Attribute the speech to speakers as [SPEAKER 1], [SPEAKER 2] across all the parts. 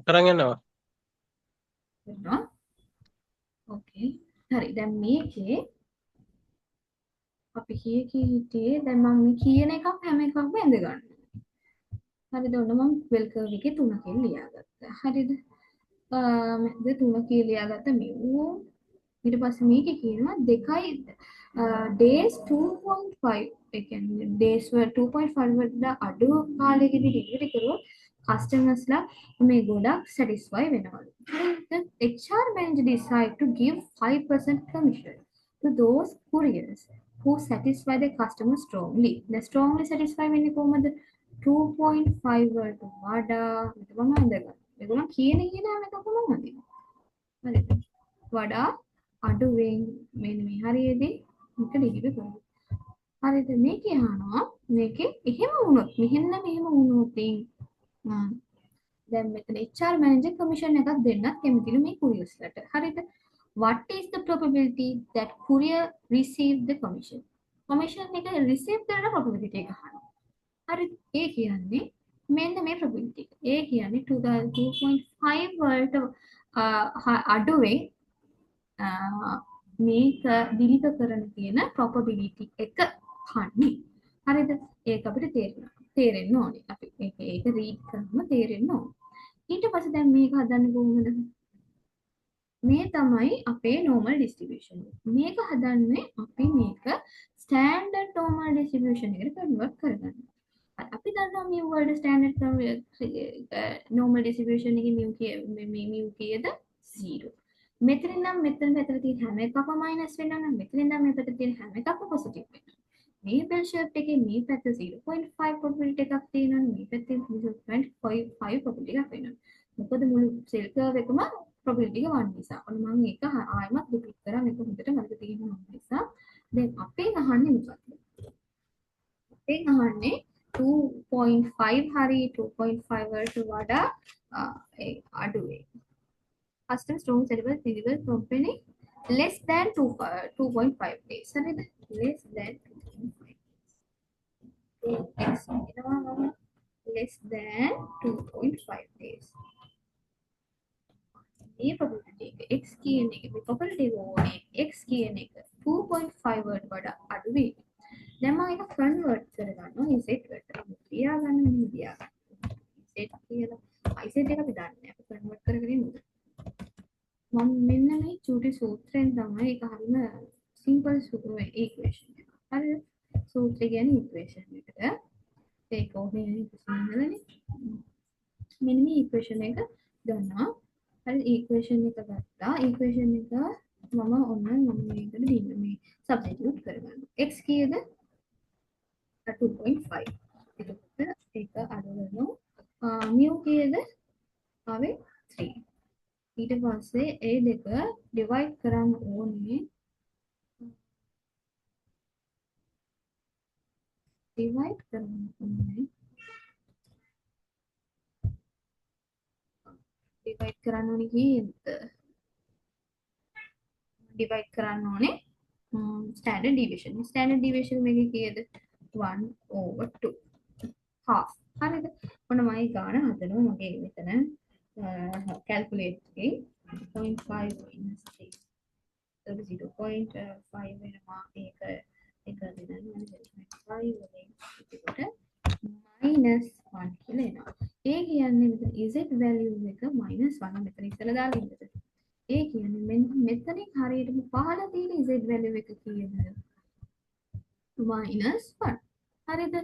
[SPEAKER 1] කරන් යනවා.
[SPEAKER 2] වෙනවා. ඕකේ. හරි. දැන් මේකේ අපි හිටියේ දැන් මම මේ කියන එකක් හැම එකක්ම ඇඳ ගන්නවා. හරිද? ඔන්න මම බෙල් කර්ව් එකේ 3කින් ලියාගත්තා. හරිද? ද 3කින් ලියාගත්ත මෙව් ඊට පස්සේ මේකේ කියනවා දෙකයි days 2.5 ඒ කියන්නේ days වල 2.5 වලට අඩු කාලයකදී delivery කරොත් customers ලා මේ ගොඩක් satisfy වෙනවලු. The HR manager decide to give 5% commission to those couriers who satisfy the customer strongly. The strongly satisfy වෙන්නේ කොහමද? 2.5 වලට වඩා මම හඳගන්න. ඒගොල්ලන් කියන හැම එකකම හඳිනවා. හරිද? වඩා අඩුවෙන් මෙන්න මේ හරියේදී මේක ඩිලිවර් කරනවා. හරිද? මේකේ අහනවා මේකේ එහෙම වුණොත් මෙහෙම වුණොත් දැන් මෙතන HR manager commission එකක් දෙන්නත් කැමතිලු මේ couriersලට. හරිද? What is the probability that courier receive the commission? commission එක receive කරන probability එක අහනවා. හරිද? ඒ කියන්නේ මෙන්න මේ probability එක. ඒ කියන්නේ 2.5 වලට අඩුවෙන් මේක deliver කරන්න තියෙන probability එක කන්නේ. හරිද? ඒක අපිට තේරෙන්න ඕනේ. අපි ඒක read කරනම තේරෙන්න ඕනේ. ඊට පස්සේ දැන් මේක හදන්නේ කොහොමද? මේ තමයි අපේ normal distribution. මේක හදන්නේ අපි මේක standard normal distribution එකට convert කරගන්න. අපි දන්නවා mu වලට standard normal distribution එකේ mu කීයද 0. මෙතන නම් මෙතන තියෙන හැම එකක්ම මයිනස් වෙනවා නම් මෙතන නම් මේ පැත්තේ තියෙන හැම එකක්ම පොසිටිව් වෙනවා. මේ බෙල් ෂේප් එකේ මේ පැත්ත 0.5 probability එකක් තියෙනවා මේ පැත්තේ 0.5 probability එකක් වෙනවා. මොකද මුළු සෙල් කර්ව් එකම probability එක 1 නිසා. ඔන්න මම ඒක ආයෙමත් රිපීට් කරා මේක හොඳට මතක තියෙනවා නිසා. දැන් අපෙන් අහන්නේ මොකක්ද? අපෙන් අහන්නේ 2.5 හරි 2.5 වලට වඩා අඩු වේ. Custom strong cerebral deliver company less than 2.5 days. හරිද? less than 2.5 days. less than 2.5 days. මේ probability එක x කියන එක මේ probability ඕනේ x කියන එක 2.5 වලට වඩා අඩු වේ. දැන් මම ඒක convert කරගන්නවා z වලට. තියාගන්න තියාගන්න. z කියලා z එක අපි දන්නේ අපි convert කරගෙන ඉමු. මම මෙන්න මේ චූටි සූත්‍රයෙන් තමයි ඒක හරිම සිම්පල් ඉක්වේෂන් එක. හරිද? සූත්‍රය කියන්නේ ඉක්වේෂන් එකට. ඒක ඕනේ ඉක්වේෂන් මෙන්න මේ ඉක්වේෂන් එක ගන්නවා. හරි ඉක්වේෂන් එක ගත්තා. ඉක්වේෂන් එක මම මේකට දෙන්න මේ සබ්ස්ටිටියුට් කරගන්නවා. x කීයද? 2.5. එතකොට ඒක අරගෙන mu කීයද? ආවේ 3. ඊට පස්සේ ඒ දෙක ඩිවයිඩ් කරන්න ඕනේ ඩිවයිඩ් කරන්න ඕනේ කීයද? ඩිවයිඩ් කරන්න ඕනේ ස්ටෑන්ඩඩ් ඩීවියේෂන්. ස්ටෑන්ඩඩ් ඩීවියේෂන් මේකේ කීයද? 1/2 half. හරිද? ඔන්න මම ගාන හදනවා මගේ මෙතන calculate එකේ 0.5 minus 3 0.5 වෙනවා. ඒක දෙන්න 5 වලින් එතකොට minus 1 කියලා එනවා. ඒ කියන්නේ මෙතන z value එක minus 1 මෙතන ඉස්සලා දාලා ඉන්නද? ඒ කියන්නේ මෙතනින් හරියටම පහළ තියෙන z value එක කීයද? minus 1. හරිද?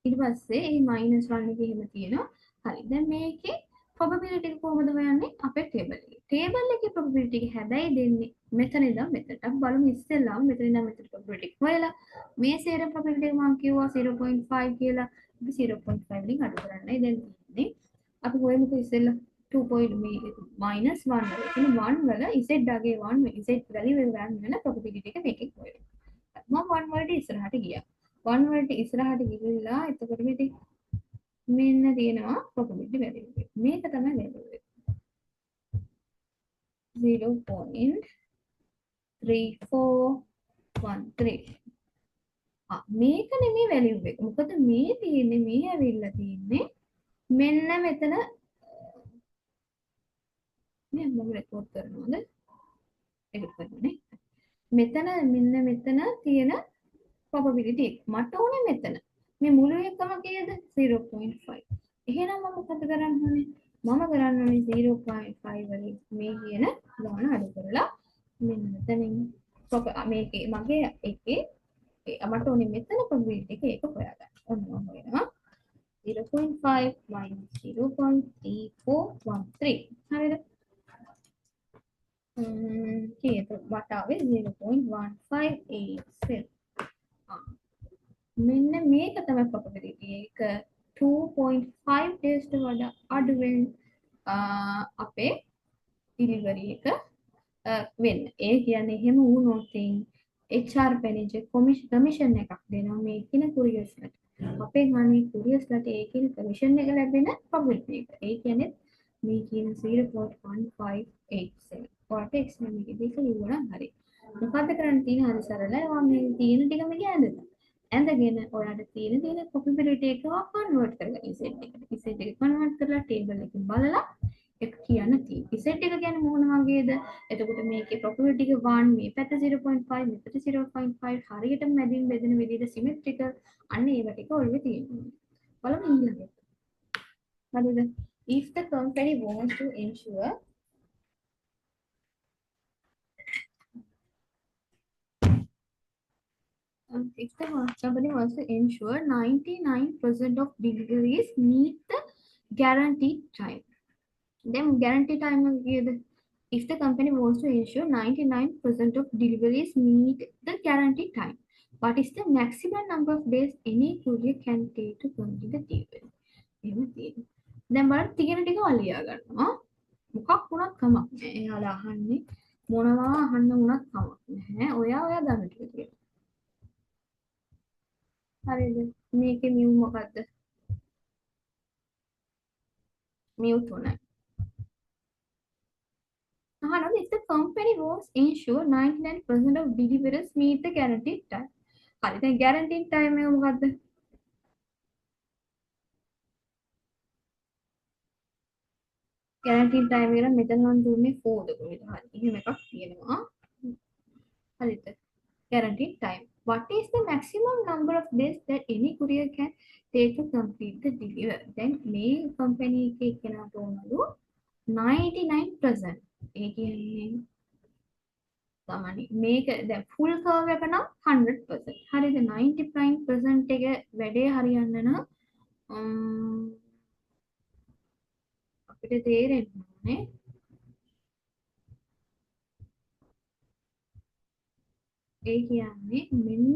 [SPEAKER 2] ඊට පස්සේ මේ minus 1 එකේ එහෙම තියෙනවා. හරි. දැන් මේකේ probability එක කොහොමද හොයන්නේ? අපේ table එකේ. table එකේ probability එක හැබැයි දෙන්නේ මෙතන ඉඳන් මෙතනට. අපි බලමු ඉස්සෙල්ලාම මෙතන ඉඳන් මෙතනට probability එක හොයලා මේ සේරම probability එක මම කිව්වා 0.5 කියලා. අපි 0.5 වලින් අඩු කරන්නයි දැන් තියෙන්නේ. අපි හොයමුකෝ ඉස්සෙල්ලා 2. minus 1 වල. එතන 1 වල z ඩගේ 1 z value එක ගන්න වෙන probability එක මේකෙන් හොයනවා. මම 1 වලට ඉස්සරහට ගියා. 1 වලට ඉස්සරහට ගිහිල්ලා එතකොට මෙන්න තියෙනවා probability value එක. මේක තමයි value එක. 0.3413. මේක නෙමෙයි value එක. මොකද මේ තියෙන්නේ මේ ඇවිල්ලා තියෙන්නේ මෙන්න මෙතන මේ මම රෙකෝඩ් කරනවාද ඒක කරන්නේ මෙතන මෙන්න මෙතන තියෙන probability එක මට ඕනේ මෙතන මේ මුළු එකම කීයද 0.5 එහෙනම් මම මොකද කරන්න ඕනේ මම කරන්න ඕනේ 0.5 වලින් මේ කියන ගාන අඩු කරලා මෙන්න මෙතනින් මේකේ මගේ එකේ මට ඕනේ මෙතන probability එක ඒක හොයාගන්න ඔන්න මම හොයනවා 0.5 minus 0.3413 හරිද කීයද වටාවේ 0.158 මෙන්න මේක තමයි probability එක 2.5 days වඩා අඩුවෙන් අපේ delivery එක වෙන්න. ඒ කියන්නේ එහෙම වුණොත් HR manager commission එකක් දෙනවා මේ කින couriersලට. අපේ ගානේ couriersලට ඒ කියන commission එක ලැබෙන probability එක. ඒ කියන්නේ මේ කියන 0.1587. ඔයාලට exam එකේදී ඒක ලියුණා හරි. මොකද්ද කරන්න තියෙන්නේ හරි සරලයි. ඔයා මේ තියෙන ටික මේක ඇඳලා. ඇඳගෙන ඔයාලට තියෙන probability එක convert කරගන්න Z එකට. Z එක convert කරලා table එකකින් බලලා එක කියන්න තියෙන්නේ. Z එක කියන්නේ මොන වගේද? එතකොට මේකේ probability එක 1 මේ පැත්ත 0.5 මේ පැත්ත 0.5 හරියටම මැදින් බෙදෙන විදිහට symmetrical අන්න ඒව ටික ඔළුවේ තියෙනවා. බලමු ඊළඟට. හරිද? If the company wants to ensure if the company wants to ensure 99% of deliveries meet the guaranteed time. Then guarantee time is if the company wants to ensure 99% of deliveries meet the guaranteed time. What is the maximum number of days any courier can take to complete the delivery? දැන් බලන්න තියෙන ටික අලියා ගන්නවා. මොකක් වුණත් කමක් නැහැ. එයාලා අහන්නේ මොනවා අහන්න වුණත් කමක් නැහැ. ඔයා දන්න ටික කියන්න. හරිද? මේකේ මියු මොකද්ද? මියුට් උනා. If the company wants to ensure 99% of deliveries meet the guaranteed time. හරි දැන් guaranteed time එක මොකද්ද? guaranteed time එක මෙතන මම දුන්නේ 4 ද කොහෙද? හරි. එහෙම එකක් තියෙනවා. හරිද? guaranteed time. What is the maximum number of days that any courier can take to complete the delivery? දැන් මේ company එකේ කෙනාට ඕනලු 99%. ඒ කියන්නේ තමයි මේක දැන් full curve එක නම් 100%. හරිද 99% එක වැඩේ හරියන්න නම් අපිට තේරෙන්න ඕනේ ඒ කියන්නේ මෙන්න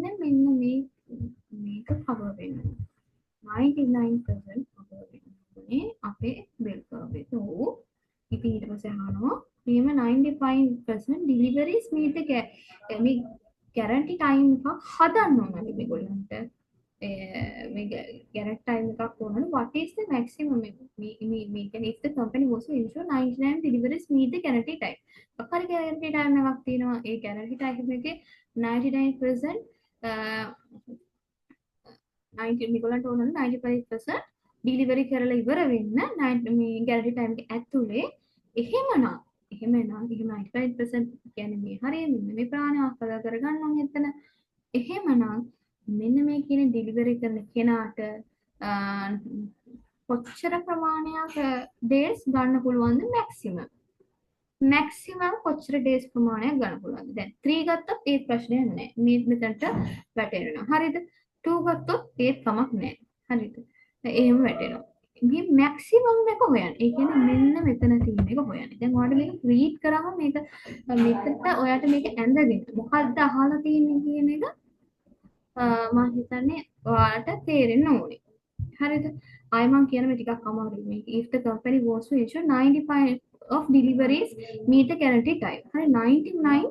[SPEAKER 2] මේක cover වෙන්න 99% cover වෙන්න ඕනේ අපේ bell curve එක. ඉතින් ඊට පස්සේ අහනවා මේම 95% deliveries meet the මේ guarantee time එකක් හදන්න ඕනලු මේගොල්ලන්ට. මේ guarantee time එකක් ඕනලු. What is the maximum මේ කියන්නේ if the company wants to ensure 99 deliveries meet the guarantee time. අපහරි guarantee time එකක් තියෙනවා. ඒ guarantee time එකේ 99% 90 මේගොල්ලන්ට ඕනලු 95% delivery කරලා ඉවර වෙන්න මේ guarantee time එක ඇතුලේ එහෙමනම් 95% කියන්නේ මේ හරිය මෙන්න මේ ප්‍රාණයක් කරගන්න ඕනේ එතන. එහෙමනම් මෙන්න මේ කියන ඩෙලිවරි කරන කෙනාට කොච්චර ප්‍රමාණයක් days ගන්න පුළුවන්ද maximum කොච්චර days ප්‍රමාණයක් ගන්න පුළුවන්ද? දැන් 3 ගත්තොත් ඒ ප්‍රශ්නයක් නැහැ. මේ මෙතනට වැටෙනවා. හරිද? 2 ගත්තොත් ඒත් කමක් නැහැ. හරිද? එහෙම වැටෙනවා. මේ මැක්සිමම් එක හොයන්න. ඒ කියන්නේ මෙන්න මෙතන තියෙන එක හොයන්න. දැන් ඔයාලට මේක රීඩ් කරාම මේක මෙතනට ඔයාලට මේක ඇඳගෙන මොකද්ද අහලා තියෙන්නේ කියන එක මම හිතන්නේ ඔයාලට තේරෙන්න ඕනේ. හරිද? ආයි මම කියන මේ ටිකක් අමාරුයි මේක. If the company wants to ensure 95 of deliveries meet the guaranteed time. හරි 99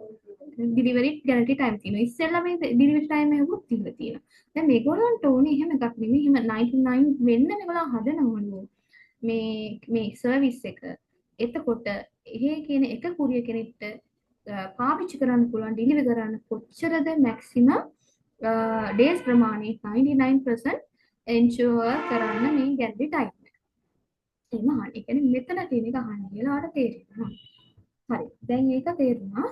[SPEAKER 2] delivery guarantee time තියෙනවා. ඉස්සෙල්ලා මේ delivery time එකකුත් තියලා තියෙනවා. දැන් මේගොල්ලන්ට ඕනේ එහෙම එකක් නෙමෙයි. එහෙම 99 වෙන්න මේගොල්ලෝ හදනවලු. මේ සර්විස් එක. එතකොට එහෙ කියන එක කුරියර් කෙනෙක්ට පාවිච්චි කරන්න පුළුවන් ඩෙලිවරි කරන්න කොච්චරද මැක්සිමම් days ප්‍රමාණය 99% ensure කරන්න මේ guarantee time එක. එහෙම අහන්න. ඒ කියන්නේ මෙතන තියෙන එක අහන්න කියලා ඔයාලට තේරෙනවා. හරි. දැන් ඒක තේරුණා.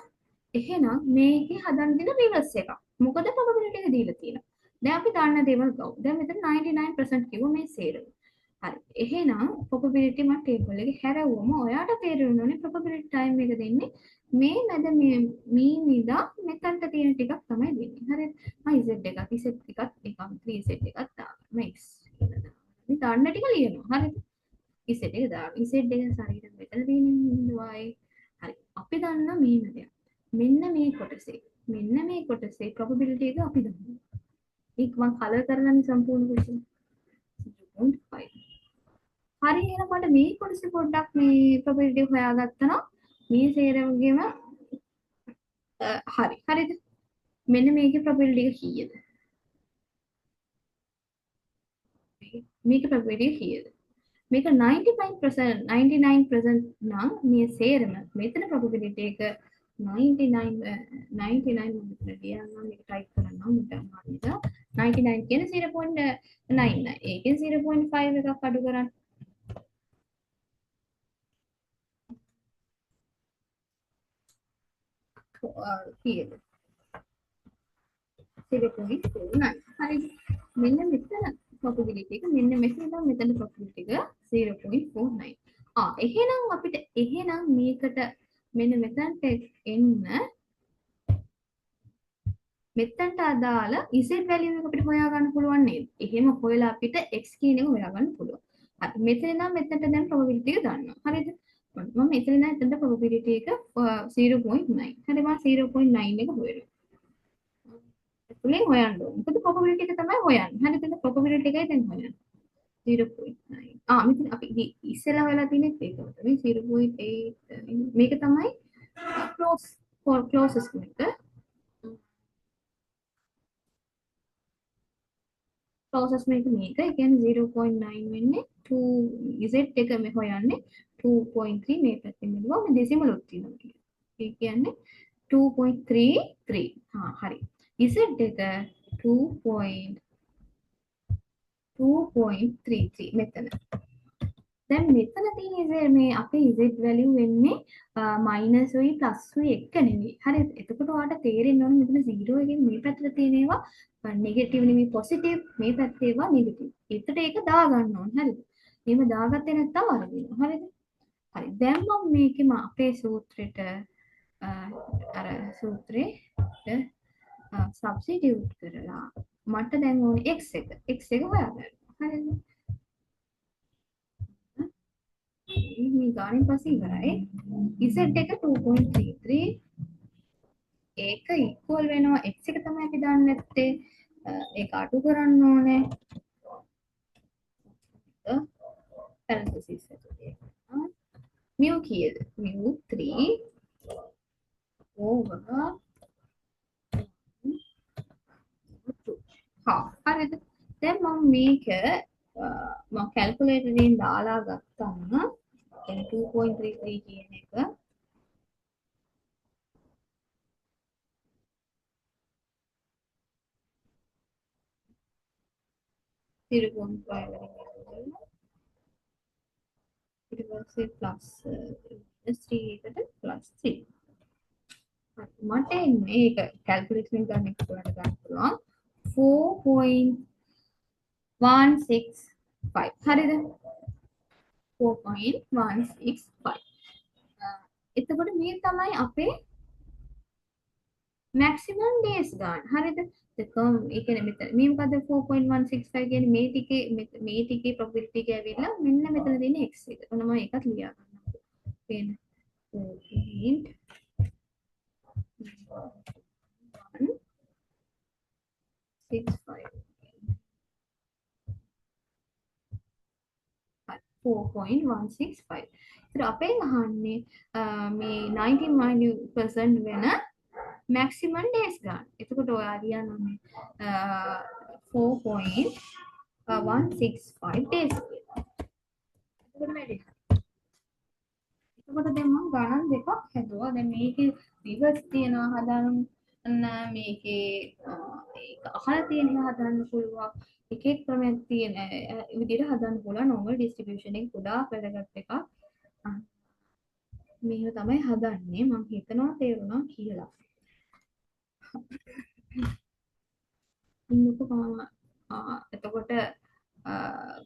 [SPEAKER 2] එහෙනම් මේකේ හදන්න දෙන රිවර්ස් එක. මොකද probability එක දීලා තියෙනවා. දැන් අපි දන්න දේවල් ගමු. දැන් මෙතන 99% කිව්ව මේ සේරම. හරි. එහෙනම් probability මම table එකේ හැරවුවම ඔයාට තේරෙන්න ඕනේ probability time එක දෙන්නේ මේ මැද මේ mean ඉඳලා මෙතනට තියෙන ටිකක් තමයි දෙන්නේ. හරිද? මම z එකක් z ටිකක් එකක් 3z එකක් දාගන්න. x කියලා දාන්න. මේ දාන්න ටික ලියනවා. හරිද? z එක දාන්න. z එක ශරීරයෙන් මෙතන තියෙනවා y. හරි. අපි දන්න මේ මැදයක්. මෙන්න මේ කොටසේ. මෙන්න මේ කොටසේ probability එක අපි දන්නවා. ඒක මම කලර් කරලානේ සම්පූර්ණ කොටස. 0.5. හරි එහෙනම් මට මේ කොටසේ පොඩ්ඩක් මේ probability හොයාගත්තා නම් මේ සේරමගෙම හරි. හරිද? මෙන්න මේකේ probability එක කීයද? මේකේ probability එක කීයද? මේක 95% 99% නම් මේ සේරම මෙතන probability එක 99 මෙතන ලියන්න මේක ටයිප් කරනවා මට හරියට 99 කියන 0.99 ඒකෙන් 0.5 එකක් අඩු කරන්න කීයද 0.49 හරිද මෙන්න මෙතන probability එක මෙන්න මෙතන ඉඳන් මෙතන probability එක 0.49 එහෙනම් අපිට එහෙනම් මේකට මෙන්න මෙතනට එන්න මෙතනට අදාළ z value එක අපිට හොයාගන්න පුළුවන් නේද? එහෙම හොයලා අපිට x කියන එක හොයාගන්න පුළුවන්. හරි. මෙතන ඉඳන් මෙතනට දැන් probability එක දන්නවා. හරිද? මම මෙතන ඉඳන් එතනට probability එක 0.9. හරි මම 0.9 එක හොයනවා. එතුලින් හොයන්න ඕනේ. මොකද probability එක තමයි හොයන්නේ. හරිද? එතන probability එකයි දැන් හොයන්නේ. 0.9. මෙතන අපි ඉස්සෙල්ලා හොයලා තියෙන්නේ ඒක තමයි 0.8 මේක තමයි closest එක. process මේක මේක. ඒ කියන්නේ 0.9 වෙන්නේ 2 z එක මේ හොයන්නේ 2.3 මේ පැත්තෙන් මෙලුවා මේ decimal උත් තියෙනවා. ඒ කියන්නේ 2.33. හරි. z එක 2.33 මෙතන. දැන් මෙතන තියෙන මේ අපේ z value වෙන්නේ මයිනස් උයි ප්ලස් උයි එක නෙවෙයි. හරිද? එතකොට ඔයාලට තේරෙන්න ඕනේ මෙතන 0 එකෙන් මේ පැත්තට තියෙන ඒවා නෙගටිව් නෙමෙයි පොසිටිව් මේ පැත්තේ ඒවා නෙගටිව්. ඒකට ඒක දා ගන්න ඕනේ. හරිද? එහෙම දාගත්තේ නැත්නම් වරදිනවා. හරිද? හරි. දැන් මම මේකේ අපේ සූත්‍රෙට අර සූත්‍රේ සබ්ස්ටිටියුට් කරලා මට දැන් ඕනේ x එක. x එක හොයාගන්න. හරිද? මේ ගානෙන් පස්සේ ඉවරයි. z එක 2.33 ඒක ඉක්වල් වෙනවා x එක තමයි අපි දන්නේ නැත්තේ. ඒක අඩු කරන්න ඕනේ. parenthesis එකේ. mu කීයද? mu 3 over 2. හරිද? දැන් මම මේක මම කැල්කියුලේටර් එකෙන් දාලා ගත්තම දැන් 2.33 කියන එක 0.5 ඊට පස්සේ ප්ලස් 3 එකට ප්ලස් 3 මට මේක කැල්කියුලේටර් එකෙන් ගන්න එක ඔයාලට ගන්න පුළුවන් 4.165 හරිද 4.165 එතකොට මේ තමයි අපේ maximum days ගන්න හරිද දෙකම ඒ කියන්නේ මෙතන මේ මොකද 4.165 කියන්නේ මේ ටිකේ probability එක ඇවිල්ලා මෙන්න මෙතන තියෙන x එක. ඔන්න මම ඒකත් ලියා ගන්නවා. පේන 4.165. ඉතින් අපෙන් අහන්නේ මේ 99% වෙන maximum days ගන්න. එතකොට ඔයා ලියන්න ඕනේ 4.165 days කියලා. එතකොට වැඩි. එතකොට දැන් මම ගණන් දෙකක් හැදුවා. දැන් මේකේ රිවර්ස් තියනවා හදාන්න මේකේ ඒක අහලා තියෙන එක හදන්න පුළුවන්. එක එක ක්‍රමයක් තියෙන විදිහට හදන්න පුළුවන් normal distribution එක ගොඩාක් වැදගත් එකක්. මේව තමයි හදන්නේ මම හිතනවා තේරුණා කියලා. ඉන්නකෝ එතකොට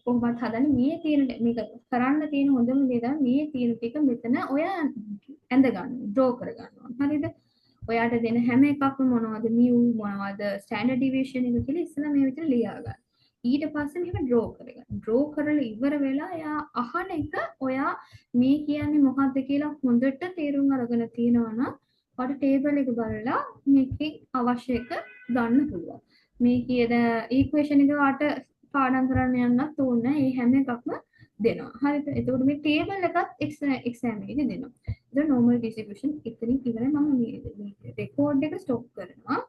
[SPEAKER 2] කොහොමද හදන්නේ මේ තියෙන මේක කරන්න තියෙන හොඳම දේ තමයි මේ තියෙන ටික මෙතන ඔය ඇඳ ගන්න ඩ්‍රෝ කර ගන්නවා හරිද ඔයාට දෙන හැම එකක්ම මොනවද mu මොනවද ස්ටෑන්ඩඩ් ඩිවියේෂන් එක කියලා ඉස්සෙල්ලා මේ විදිහට ලියා ගන්න ඊට පස්සේ මෙහෙම ඩ්‍රෝ කරගන්න ඩ්‍රෝ කරලා ඉවර වෙලා එයා අහන එක ඔයා මේ කියන්නේ මොකද්ද කියලා හොඳට තේරුම් අරගෙන තියෙනවා නම් ඔයාට ටේබල් එක බලලා මේකේ අවශ්‍ය එක ගන්න පුළුවන් මේ කියන ඉක්වේෂන් එක වාට පාඩම් කරන්න යන්නත් ඕනේ. මේ හැම එකක්ම දෙනවා. හරිද? එතකොට මේ ටේබල් එකත් එක්සෑම් එකේදී දෙනවා. ඒක normal distribution එතනින් ඉවරයි මම මේ රෙකෝඩ් එක ස්ටොප් කරනවා.